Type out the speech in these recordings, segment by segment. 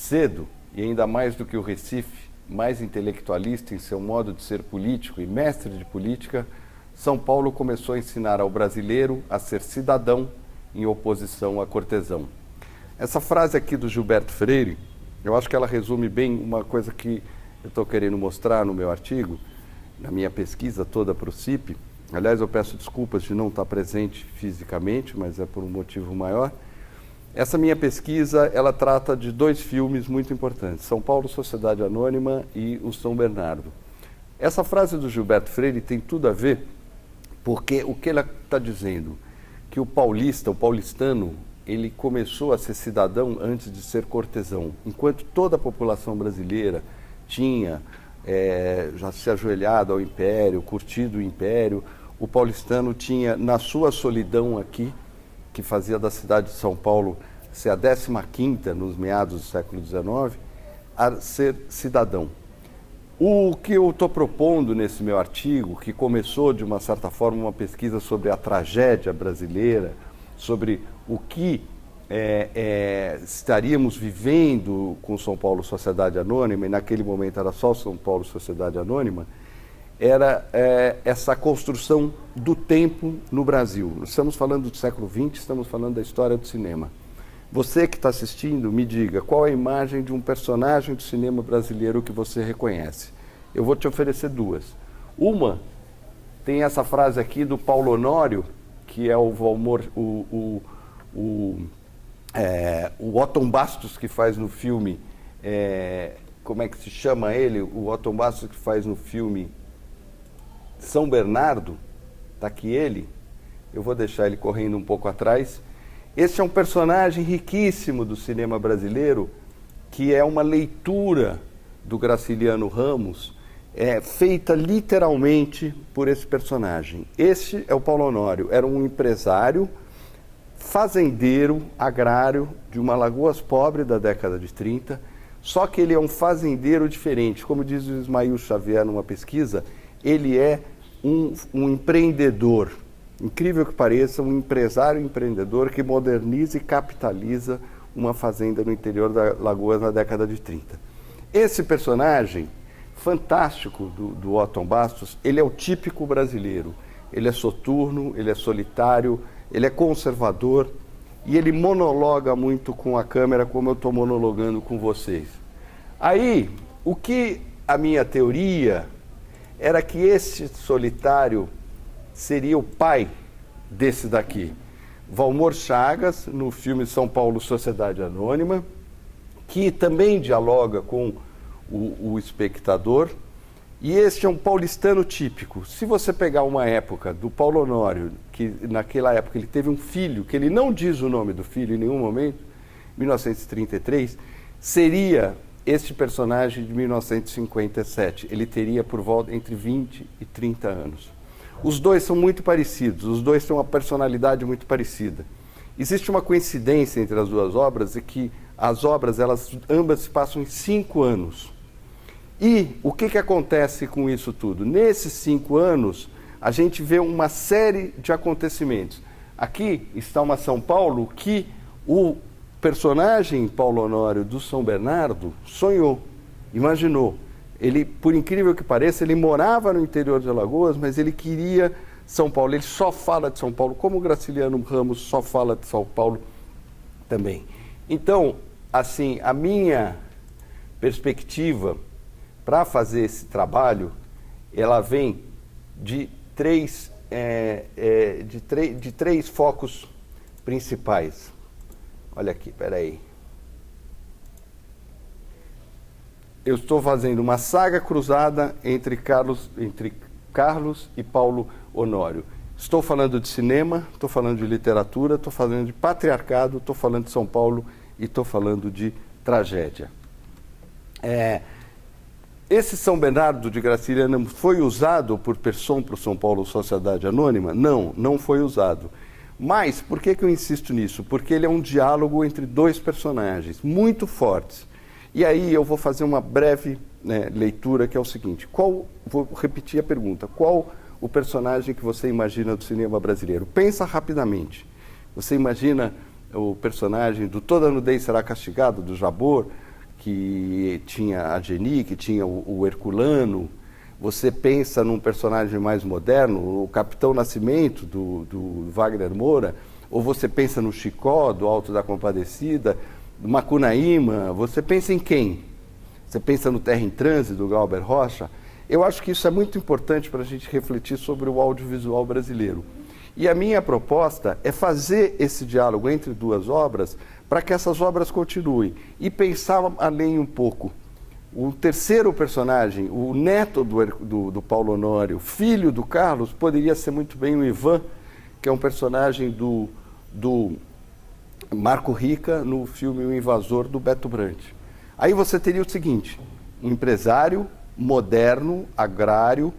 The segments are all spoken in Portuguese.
Cedo, e ainda mais do que o Recife, mais intelectualista em seu modo de ser político e mestre de política, São Paulo começou a ensinar ao brasileiro a ser cidadão em oposição a cortesão. Essa frase aqui do Gilberto Freire, eu acho que ela resume bem uma coisa que eu estou querendo mostrar no meu artigo, na minha pesquisa toda para o CIP. Aliás, eu peço desculpas de não estar presente fisicamente, mas é por um motivo maior. Essa minha pesquisa, ela trata de dois filmes muito importantes, São Paulo, Sociedade Anônima e o São Bernardo. Essa frase do Gilberto Freire tem tudo a ver, porque o que ele está dizendo, que o paulistano, ele começou a ser cidadão antes de ser cortesão. Enquanto toda a população brasileira tinha já se ajoelhado ao Império, curtido o Império, o paulistano tinha, na sua solidão aqui, que fazia da cidade de São Paulo ser a 15ª nos meados do século XIX, a ser cidadão. O que eu estou propondo nesse meu artigo, que começou de uma certa forma uma pesquisa sobre a tragédia brasileira, sobre o que estaríamos vivendo com São Paulo Sociedade Anônima, e naquele momento era só São Paulo Sociedade Anônima, era essa construção do tempo no Brasil. Estamos falando do século XX, estamos falando da história do cinema. Você que está assistindo, me diga qual é a imagem de um personagem do cinema brasileiro que você reconhece. Eu vou te oferecer duas. Uma tem essa frase aqui do Paulo Honório, que é o Otton Bastos, que faz no filme, como é que se chama ele? O Otton Bastos que faz no filme São Bernardo, está aqui ele, eu vou deixar ele correndo um pouco atrás. Esse é um personagem riquíssimo do cinema brasileiro, que é uma leitura do Graciliano Ramos, feita literalmente por esse personagem. Esse é o Paulo Honório, era um empresário, fazendeiro, agrário, de uma Alagoas pobre da década de 30, só que ele é um fazendeiro diferente. Como diz o Ismael Xavier numa pesquisa, ele é um empreendedor, incrível que pareça, um empresário empreendedor que moderniza e capitaliza uma fazenda no interior da Alagoas na década de 30. Esse personagem fantástico do Otton Bastos, ele é o típico brasileiro. Ele é soturno, ele é solitário, ele é conservador e ele monologa muito com a câmera, como eu estou monologando com vocês. Aí, o que a minha teoria era que esse solitário seria o pai desse daqui. Valmor Chagas, no filme São Paulo Sociedade Anônima, que também dialoga com o espectador, e este é um paulistano típico. Se você pegar uma época do Paulo Honório, que naquela época ele teve um filho, que ele não diz o nome do filho em nenhum momento, 1933, seria este personagem de 1957. Ele teria por volta entre 20 e 30 anos. Os dois são muito parecidos, os dois têm uma personalidade muito parecida. Existe uma coincidência entre as duas obras, e que as obras, elas ambas se passam em 5 anos. E o que acontece com isso tudo? Nesses 5 anos, a gente vê uma série de acontecimentos. Aqui está uma São Paulo que o personagem Paulo Honório do São Bernardo sonhou, imaginou. Ele, por incrível que pareça, ele morava no interior de Alagoas, mas ele queria São Paulo. Ele só fala de São Paulo, como o Graciliano Ramos só fala de São Paulo também. Então, assim, a minha perspectiva para fazer esse trabalho, ela vem de três focos principais. Olha aqui, peraí. Eu estou fazendo uma saga cruzada entre Carlos e Paulo Honório. Estou falando de cinema, estou falando de literatura, estou falando de patriarcado, estou falando de São Paulo e estou falando de tragédia. Esse São Bernardo de Graciliano foi usado por Pesson para o São Paulo Sociedade Anônima? Não, não foi usado. Mas, por que eu insisto nisso? Porque ele é um diálogo entre dois personagens muito fortes. E aí eu vou fazer uma breve leitura, que é o seguinte. Vou repetir a pergunta. Qual o personagem que você imagina do cinema brasileiro? Pensa rapidamente. Você imagina o personagem do Toda Nudez Será Castigado, do Jabor, que tinha a Geni, que tinha o Herculano. Você pensa num personagem mais moderno, o Capitão Nascimento, do Wagner Moura, ou você pensa no Chicó, do Alto da Compadecida, do Macunaíma, você pensa em quem? Você pensa no Terra em Transe, do Glauber Rocha? Eu acho que isso é muito importante para a gente refletir sobre o audiovisual brasileiro. E a minha proposta é fazer esse diálogo entre duas obras para que essas obras continuem e pensar além um pouco. O terceiro personagem, o neto do Paulo Honório, filho do Carlos, poderia ser muito bem o Ivan, que é um personagem do Marco Rica no filme O Invasor, do Beto Brant. Aí você teria o seguinte, um empresário moderno, agrário,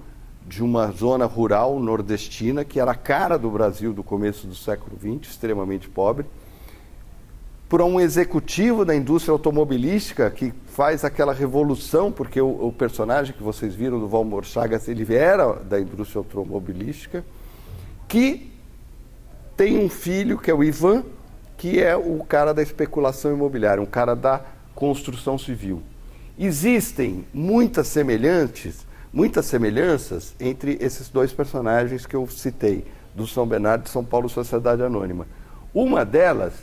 de uma zona rural nordestina, que era a cara do Brasil do começo do século XX, extremamente pobre, por um executivo da indústria automobilística que faz aquela revolução, porque o personagem que vocês viram do Valmor Chagas, ele era da indústria automobilística, que tem um filho, que é o Ivan, que é o cara da especulação imobiliária, um cara da construção civil. Existem muitas semelhanças entre esses dois personagens que eu citei, do São Bernardo e São Paulo Sociedade Anônima. Uma delas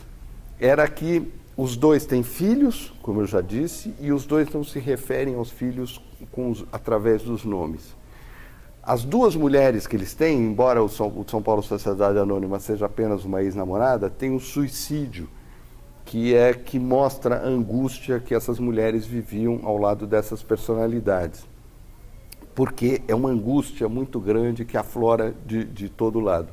era que os dois têm filhos, como eu já disse, e os dois não se referem aos filhos através dos nomes. As duas mulheres que eles têm, embora o São Paulo Sociedade Anônima seja apenas uma ex-namorada, tem um suicídio, que mostra a angústia que essas mulheres viviam ao lado dessas personalidades. Porque é uma angústia muito grande que aflora de todo lado.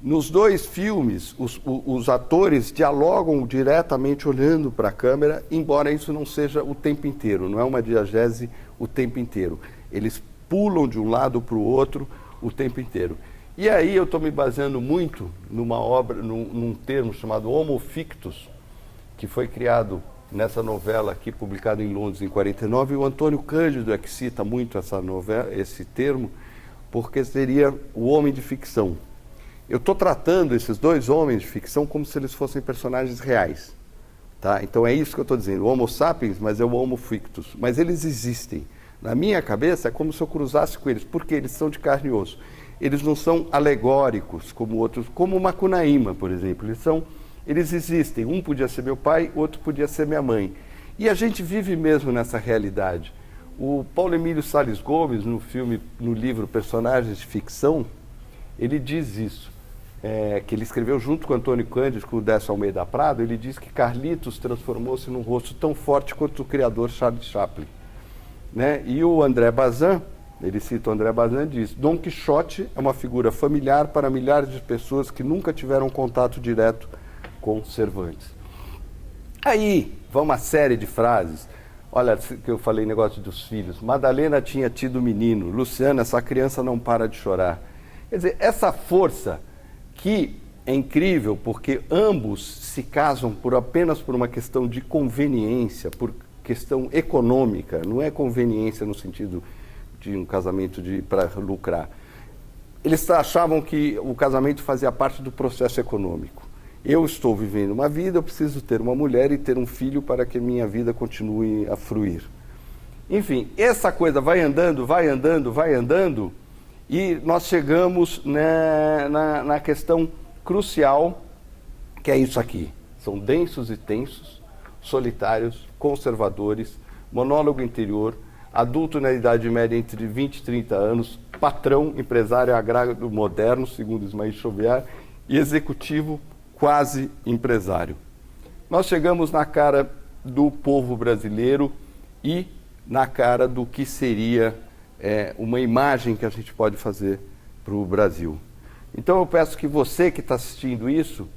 Nos dois filmes, os atores dialogam diretamente olhando para a câmera, embora isso não seja o tempo inteiro, não é uma diegese o tempo inteiro. Eles pulam de um lado para o outro o tempo inteiro. E aí eu estou me baseando muito numa obra, num termo chamado Homo Fictus, que foi criado nessa novela aqui, publicada em Londres em 49, e o Antônio Cândido é que cita muito essa novela, esse termo, porque seria o homem de ficção. Eu estou tratando esses dois homens de ficção como se eles fossem personagens reais. Tá? Então é isso que eu estou dizendo, o Homo sapiens, mas é o Homo fictus. Mas eles existem. Na minha cabeça é como se eu cruzasse com eles, porque eles são de carne e osso. Eles não são alegóricos como outros, como o Macunaíma, por exemplo. Eles existem. Um podia ser meu pai, outro podia ser minha mãe. E a gente vive mesmo nessa realidade. O Paulo Emílio Salles Gomes, no livro Personagens de Ficção, ele diz isso. Que ele escreveu junto com Antônio Cândido, com o Décio Almeida Prado. Ele diz que Carlitos transformou-se num rosto tão forte quanto o criador Charles Chaplin. Né? E o André Bazin, ele cita o André Bazin, diz: Dom Quixote é uma figura familiar para milhares de pessoas que nunca tiveram contato direto com Cervantes. Aí, vamos uma série de frases. Olha, que eu falei negócio dos filhos. Madalena tinha tido menino. Luciana, essa criança não para de chorar. Quer dizer, essa força que é incrível, porque ambos se casam apenas por uma questão de conveniência, por questão econômica. Não é conveniência no sentido de um casamento para lucrar. Eles achavam que o casamento fazia parte do processo econômico. Eu estou vivendo uma vida, eu preciso ter uma mulher e ter um filho para que minha vida continue a fruir. Enfim, essa coisa vai andando, e nós chegamos na questão crucial, que é isso aqui. São densos e tensos, solitários, conservadores, monólogo interior, adulto na idade média entre 20 e 30 anos, patrão, empresário agrário moderno, segundo Ismael Choviar, e executivo quase empresário. Nós chegamos na cara do povo brasileiro e na cara do que seria uma imagem que a gente pode fazer para o Brasil. Então eu peço que você que está assistindo isso,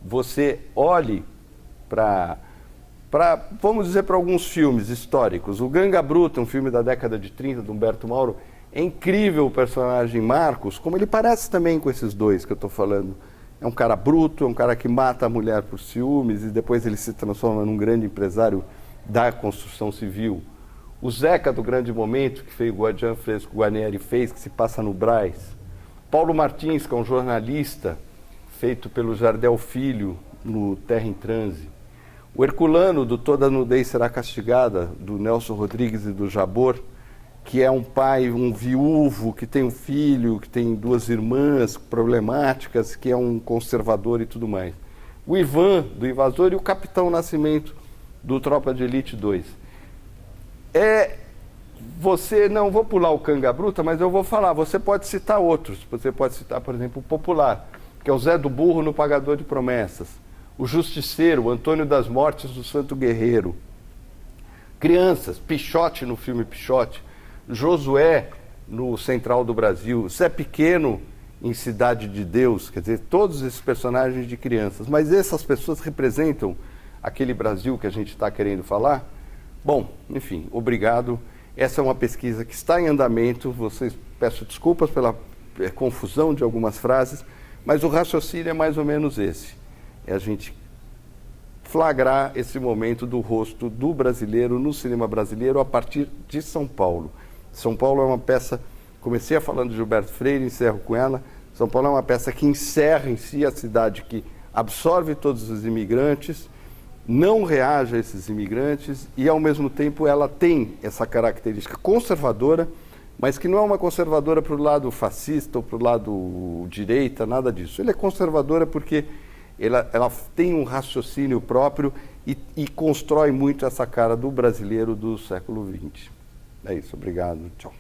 você olhe vamos dizer, para alguns filmes históricos. O Ganga Bruta, um filme da década de 30, do Humberto Mauro, é incrível o personagem Marcos, como ele parece também com esses dois que eu estou falando. É um cara bruto, é um cara que mata a mulher por ciúmes e depois ele se transforma num grande empresário da construção civil. O Zeca, do Grande Momento, que fez o Guadian Fresco Guarnieri fez, que se passa no Brás. Paulo Martins, que é um jornalista, feito pelo Jardel Filho, no Terra em Transe. O Herculano, do Toda Nudez Será Castigada, do Nelson Rodrigues e do Jabor, que é um pai, um viúvo, que tem um filho, que tem 2 irmãs problemáticas, que é um conservador e tudo mais. O Ivan, do Invasor, e o Capitão Nascimento, do Tropa de Elite 2. Você, não vou pular o Canga Bruta, mas eu vou falar, você pode citar outros. Você pode citar, por exemplo, o Popular, que é o Zé do Burro no Pagador de Promessas. O Justiceiro, o Antônio das Mortes do Santo Guerreiro. Crianças, Pichote no filme Pichote. Josué no Central do Brasil. Zé Pequeno em Cidade de Deus. Quer dizer, todos esses personagens de crianças. Mas essas pessoas representam aquele Brasil que a gente está querendo falar? Bom, enfim, obrigado. Essa é uma pesquisa que está em andamento. Peço desculpas pela confusão de algumas frases, mas o raciocínio é mais ou menos esse. É a gente flagrar esse momento do rosto do brasileiro no cinema brasileiro a partir de São Paulo. São Paulo é uma peça, comecei falando de Gilberto Freire, encerro com ela. São Paulo é uma peça que encerra em si a cidade, que absorve todos os imigrantes, não reage a esses imigrantes e, ao mesmo tempo, ela tem essa característica conservadora, mas que não é uma conservadora para o lado fascista ou para o lado direita, nada disso. Ela é conservadora porque ela tem um raciocínio próprio e constrói muito essa cara do brasileiro do século XX. É isso, obrigado, tchau.